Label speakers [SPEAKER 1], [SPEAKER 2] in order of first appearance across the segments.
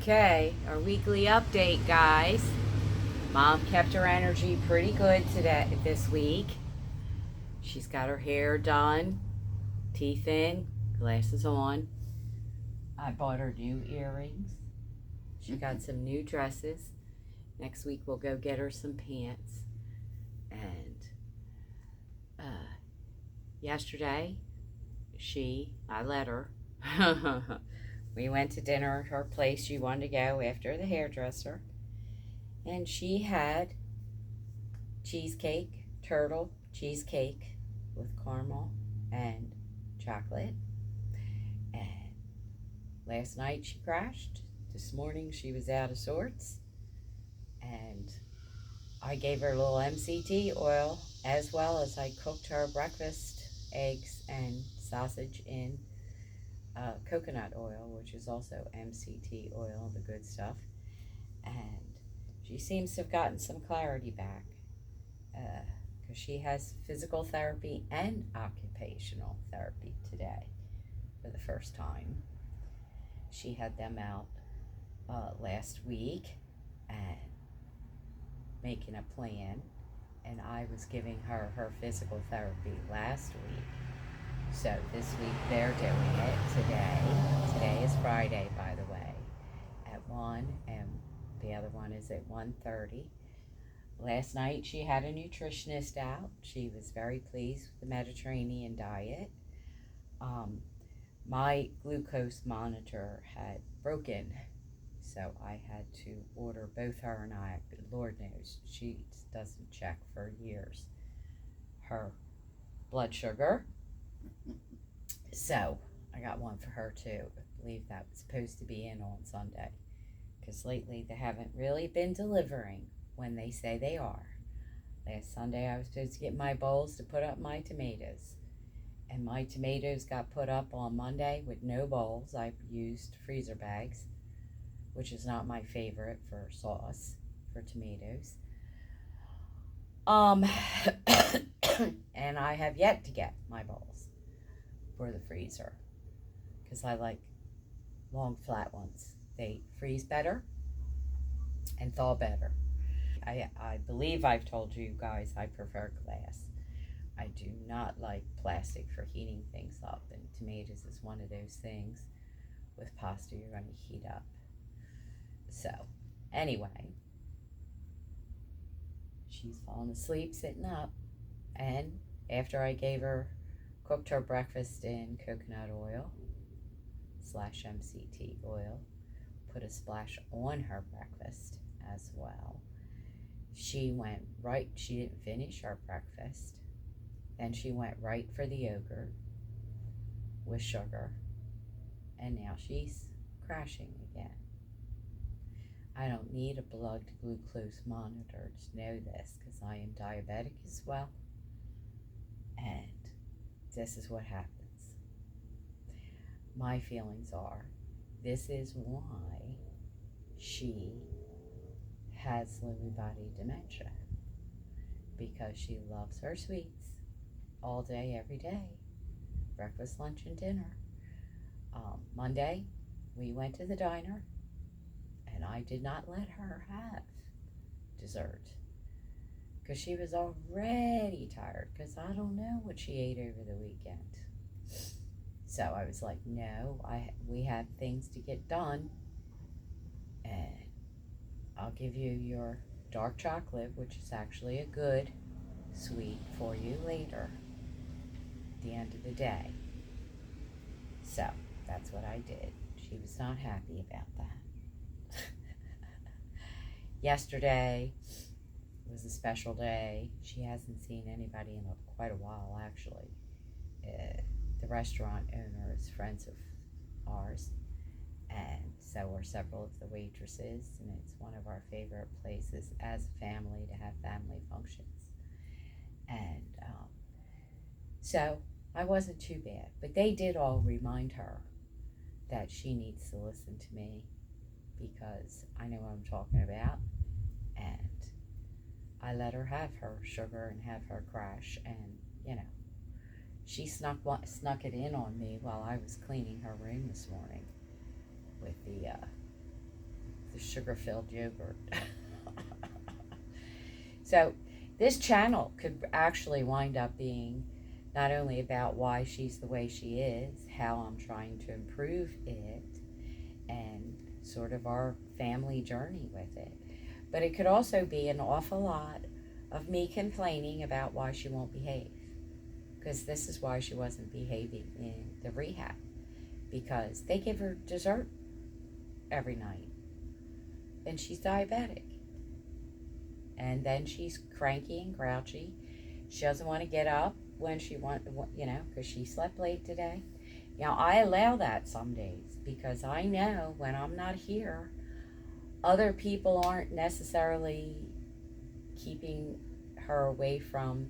[SPEAKER 1] Okay, our weekly update, guys. Mom kept her energy pretty good this week. She's got her hair done, teeth in, glasses on. I bought her new earrings. She got some new dresses. Next week we'll go get her some pants. And yesterday, I let her. We went to dinner at her place. She wanted to go after the hairdresser. And she had turtle cheesecake with caramel and chocolate. And last night she crashed. This morning she was out of sorts. And I gave her a little MCT oil, as well as I cooked her breakfast, eggs and sausage in coconut oil, which is also MCT oil, the good stuff. And she seems to have gotten some clarity back, because she has physical therapy and occupational therapy today for the first time. She had them out last week and making a plan, and I was giving her physical therapy last week. So this week they're doing it today. Today is Friday, by the way, at 1, and the other one is at 1:30. Last night she had a nutritionist out. She was very pleased with the Mediterranean diet. My glucose monitor had broken, so I had to order both her and I. Lord knows she doesn't check for years her blood sugar. So I got one for her too. I believe that was supposed to be in on Sunday, because lately they haven't really been delivering when they say they are. Last Sunday I was supposed to get my bowls to put up my tomatoes, and my tomatoes got put up on Monday with no bowls. I used freezer bags, which is not my favorite for sauce for tomatoes. And I have yet to get my bowls for the freezer, because I like long flat ones. They freeze better and thaw better. I believe I've told you guys I prefer glass. I do not like plastic for heating things up, and tomatoes is one of those things with pasta you're going to heat up. So anyway, she's fallen asleep sitting up, and after I cooked her breakfast in coconut oil / MCT oil, put a splash on her breakfast as well. She didn't finish her breakfast. Then she went right for the yogurt with sugar, and now she's crashing again. I don't need a blood glucose monitor to know this, because I am diabetic as well, and this is what happens. My feelings are, this is why she has Lewy body dementia, because she loves her sweets all day, every day, breakfast, lunch, and dinner. Monday, we went to the diner, and I did not let her have dessert, because she was already tired, because I don't know what she ate over the weekend. So I was like, no, we have things to get done, and I'll give you your dark chocolate, which is actually a good sweet for you later at the end of the day. So that's what I did. She was not happy about that. Yesterday was a special day. She hasn't seen anybody in quite a while, actually. The restaurant owner is friends of ours, and so are several of the waitresses, and it's one of our favorite places as a family to have family functions. And so I wasn't too bad, but they did all remind her that she needs to listen to me, because I know what I'm talking about, and I let her have her sugar and have her crash, and she snuck it in on me while I was cleaning her room this morning with the the sugar-filled yogurt. So this channel could actually wind up being not only about why she's the way she is, how I'm trying to improve it, and sort of our family journey with it, but it could also be an awful lot of me complaining about why she won't behave, because this is why she wasn't behaving in the rehab, because they give her dessert every night and she's diabetic, and then she's cranky and grouchy. She doesn't want to get up when she because she slept late today. I allow that some days because I know when I'm not here, other people aren't necessarily keeping her away from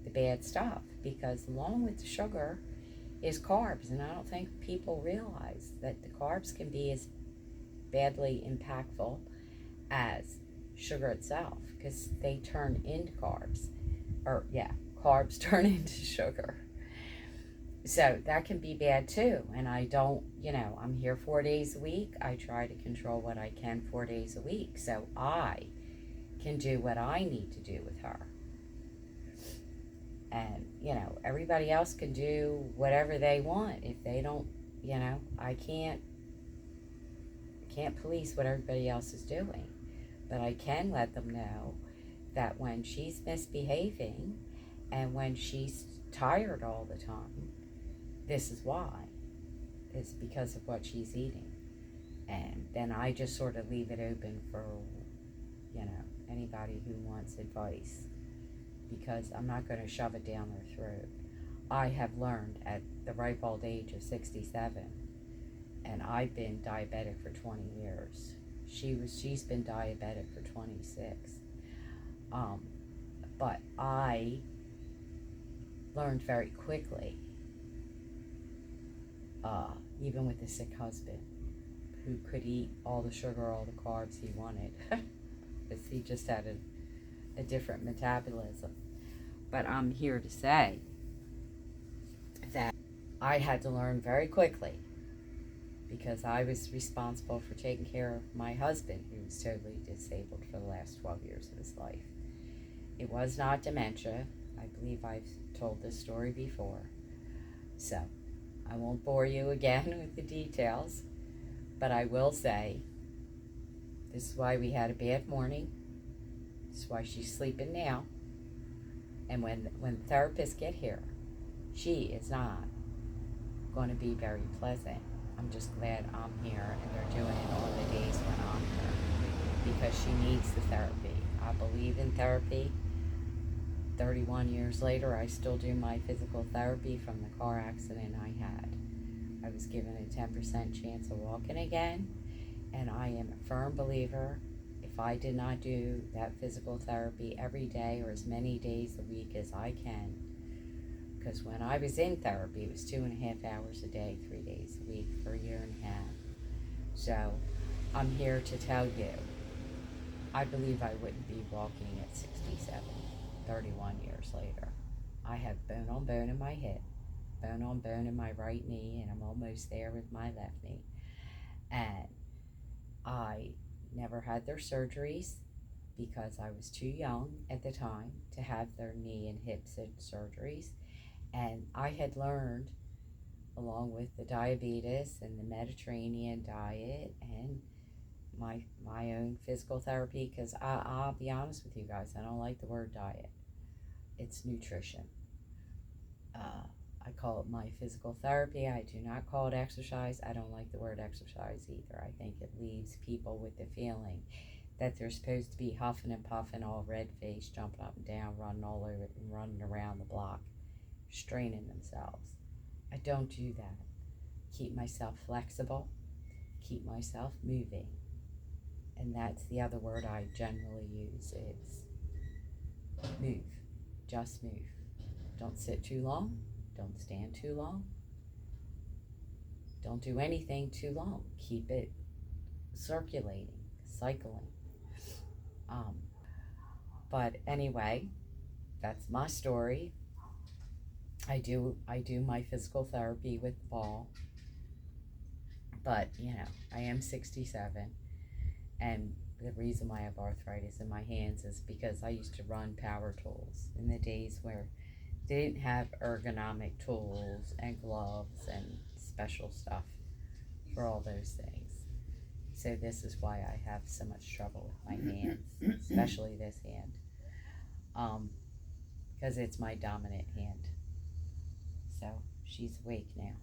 [SPEAKER 1] the bad stuff, because along with the sugar is carbs, and I don't think people realize that the carbs can be as badly impactful as sugar itself, because they turn into carbs, carbs turn into sugar. So that can be bad too. And I don't, I'm here 4 days a week. I try to control what I can 4 days a week, so I can do what I need to do with her. And, everybody else can do whatever they want. If they don't, I can't police what everybody else is doing. But I can let them know that when she's misbehaving and when she's tired all the time, this is why. It's because of what she's eating. And then I just sort of leave it open for, anybody who wants advice, because I'm not going to shove it down their throat. I have learned at the ripe old age of 67, and I've been diabetic for 20 years. She's been diabetic for 26. But I learned very quickly, even with a sick husband who could eat all the sugar, all the carbs he wanted, because he just had a different metabolism. But I'm here to say that I had to learn very quickly, because I was responsible for taking care of my husband, who was totally disabled for the last 12 years of his life. It was not dementia. I believe I've told this story before, so I won't bore you again with the details, but I will say this is why we had a bad morning. This is why she's sleeping now. And when therapists get here, she is not going to be very pleasant. I'm just glad I'm here and they're doing it on the days when I'm here, because she needs the therapy. I believe in therapy. 31 years later, I still do my physical therapy from the car accident I had. I was given a 10% chance of walking again, and I am a firm believer, if I did not do that physical therapy every day or as many days a week as I can, because when I was in therapy, it was 2.5 hours a day, 3 days a week for a year and a half. So I'm here to tell you, I believe I wouldn't be walking at 67, 31 years later. I have bone on bone in my hip, bone on bone in my right knee, and I'm almost there with my left knee. And I never had their surgeries because I was too young at the time to have their knee and hip surgeries. And I had learned, along with the diabetes and the Mediterranean diet and my own physical therapy, because I'll be honest with you guys, I don't like the word diet. It's nutrition. I call it my physical therapy. I do not call it exercise. I don't like the word exercise either. I think it leaves people with the feeling that they're supposed to be huffing and puffing, all red-faced, jumping up and down, running all over it, and running around the block, straining themselves. I don't do that. Keep myself flexible, keep myself moving. And that's the other word I generally use, is move. Just move. Don't sit too long. Don't stand too long. Don't do anything too long. Keep it circulating, cycling. But anyway, that's my story. I do my physical therapy with the ball, but I am 67, And the reason why I have arthritis in my hands is because I used to run power tools in the days where they didn't have ergonomic tools and gloves and special stuff for all those things. So this is why I have so much trouble with my hands, especially this hand, because it's my dominant hand. So she's awake now.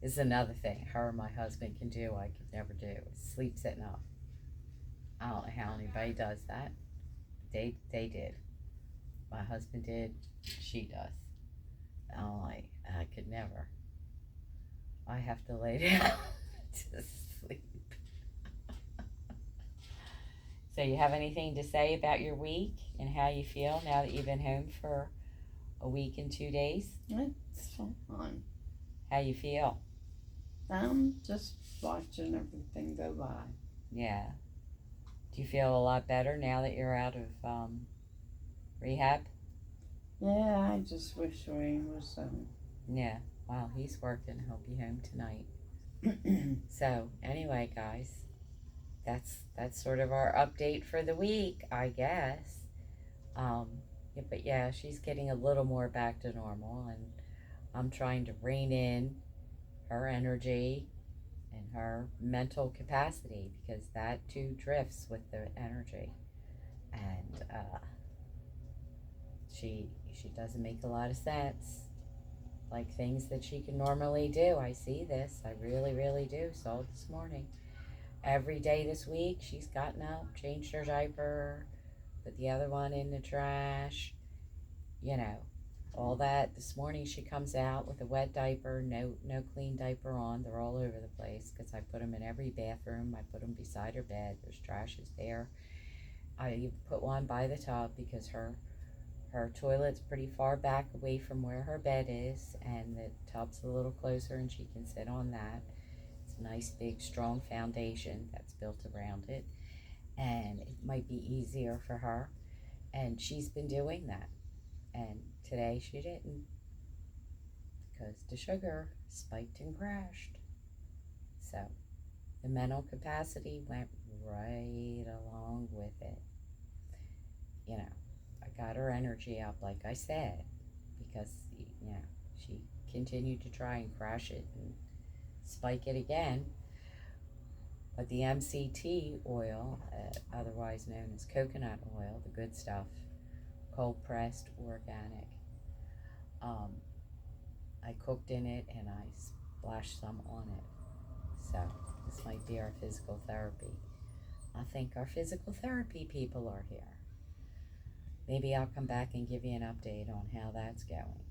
[SPEAKER 1] This is another thing her and my husband can do I could never do, is sleep sitting up. I don't know how anybody does that. They did. My husband did. She does. I'm like, I could never. I have to lay down to sleep. So you have anything to say about your week and how you feel now that you've been home for a week and 2 days?
[SPEAKER 2] It's fun.
[SPEAKER 1] How you feel?
[SPEAKER 2] I'm just watching everything go by.
[SPEAKER 1] Yeah. Do you feel a lot better now that you're out of rehab?
[SPEAKER 2] Yeah, I just wish Wayne was
[SPEAKER 1] Yeah. Well, he's working. He'll be home tonight. So anyway, guys, that's sort of our update for the week, I guess. Yeah, but yeah, she's getting a little more back to normal, and I'm trying to rein in her energy and her mental capacity, because that too drifts with the energy, and she doesn't make a lot of sense, like things that she can normally do. I see this, I really do. Saw it this morning. Every day this week she's gotten up, changed her diaper, put the other one in the trash, you know, all that. This morning she comes out with a wet diaper, no clean diaper on. They're all over the place because I put them in every bathroom. I put them beside her bed. There's trashes there. I put one by the tub because her toilet's pretty far back away from where her bed is, and the tub's a little closer and she can sit on that. It's a nice big strong foundation that's built around it, and it might be easier for her, and she's been doing that. And today she didn't, because the sugar spiked and crashed. So the mental capacity went right along with it. You know, I got her energy up, like I said, because, you know, she continued to try and crash it and spike it again. But the MCT oil, otherwise known as coconut oil, the good stuff, cold pressed organic, I cooked in it and I splashed some on it. So this might be our physical therapy. I think our physical therapy people are here. Maybe I'll come back and give you an update on how that's going.